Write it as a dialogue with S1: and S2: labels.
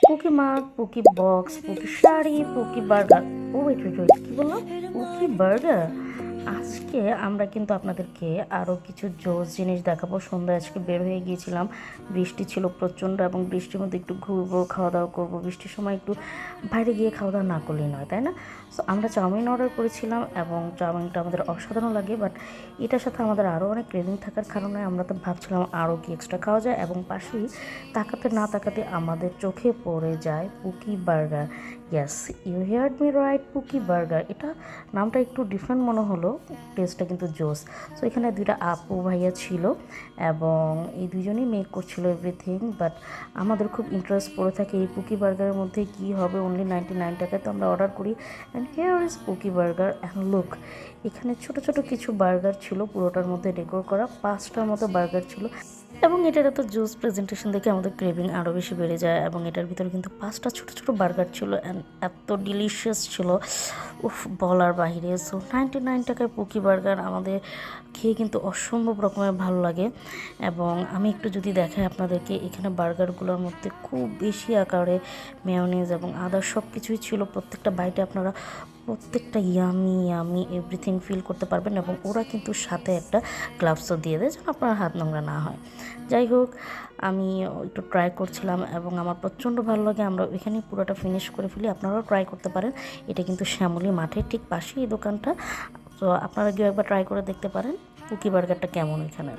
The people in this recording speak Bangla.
S1: পুকি মাগ, পুকি বক্স, পুকি শাড়ি, পুকি বার্গার। ও ওয়েট ওয়েট ওয়েট, কী বললাম? পুকি বার্গার। আজকে আমরা কিন্তু আপনাদেরকে আরও কিছু জোস জিনিস দেখাবো। সন্ধ্যায় আজকে বের হয়ে গিয়েছিলাম, বৃষ্টি ছিল প্রচণ্ড এবং বৃষ্টির মধ্যে একটু ঘুরবো, খাওয়া দাওয়া করবো। বৃষ্টির সময় একটু বাইরে গিয়ে খাওয়া দাওয়া না করলেই নয়, তাই না? সো আমরা চাউমিন অর্ডার করেছিলাম এবং চাউমিনটা আমাদের অসাধারণ লাগে, বাট এটার সাথে আমাদের আরও অনেক ক্রেভিং থাকার কারণে আমরা তো ভাবছিলাম আরও কি এক্সট্রা খাওয়া যায়, এবং পাশেই তাকাতে না তাকাতে আমাদের চোখে পড়ে যায় Pookie burger. Yes, you heard me right, Pookie burger. এটা নামটা একটু ডিফারেন্ট মনে হলো, টেস্টটা কিন্তু জোস। সো এখানে দুইটা আপু ভাইয়া ছিল এবং এই দুজনেই মেক করছিল এভরিথিং, বাট আমাদের খুব ইন্টারেস্ট পড়ে থাকে এই পুকি বার্গারের মধ্যে কী হবে। অনলি 99 টাকায় তো আমরা অর্ডার করি। And here is পুকি burger. And look, এখানে ছোট ছোট কিছু বার্গার ছিল, পুরোটার মধ্যে ডেকোর করা 5টার মতো বার্গার ছিল। এবং এটার এত জুস প্রেজেন্টেশন দেখে আমাদের ক্রেভিং আরও বেশি বেড়ে যায়। এবং এটার ভিতরে কিন্তু 5টা ছোটো ছোটো বার্গার ছিল অ্যান্ড এত ডিলিশিয়াস ছিল, উফ, বলার বাহিরে। সো 99 টাকায় পুকি বার্গার আমাদের খেয়ে কিন্তু অসম্ভব রকমের ভালো লাগে। এবং আমি একটু যদি দেখাই আপনাদেরকে, এখানে বার্গারগুলোর মধ্যে খুব বেশি আকারে মেয়োনিজ এবং আদার সব কিছুই ছিল। প্রত্যেকটা বাইটে আপনারা প্রত্যেকটা ইয়ামি ইয়ামি এভরিথিং ফিল করতে পারবেন। এবং ওরা কিন্তু সাথে একটা গ্লাভসও দিয়ে দেয় যেন আপনার হাত নোংরা না হয়। যাই হোক, আমি একটু ট্রাই করছিলাম এবং আমার প্রচণ্ড ভালো লাগে। আমরা ওইখানেই পুরোটা ফিনিশ করে ফেলি। আপনারাও ট্রাই করতে পারেন। এটা কিন্তু শ্যামলী মাঠের ঠিক পাশেই এই দোকানটা। তো আপনারা গিয়ে একবার ট্রাই করে দেখতে পারেন পুকি বার্গারটা কেমন এখানে।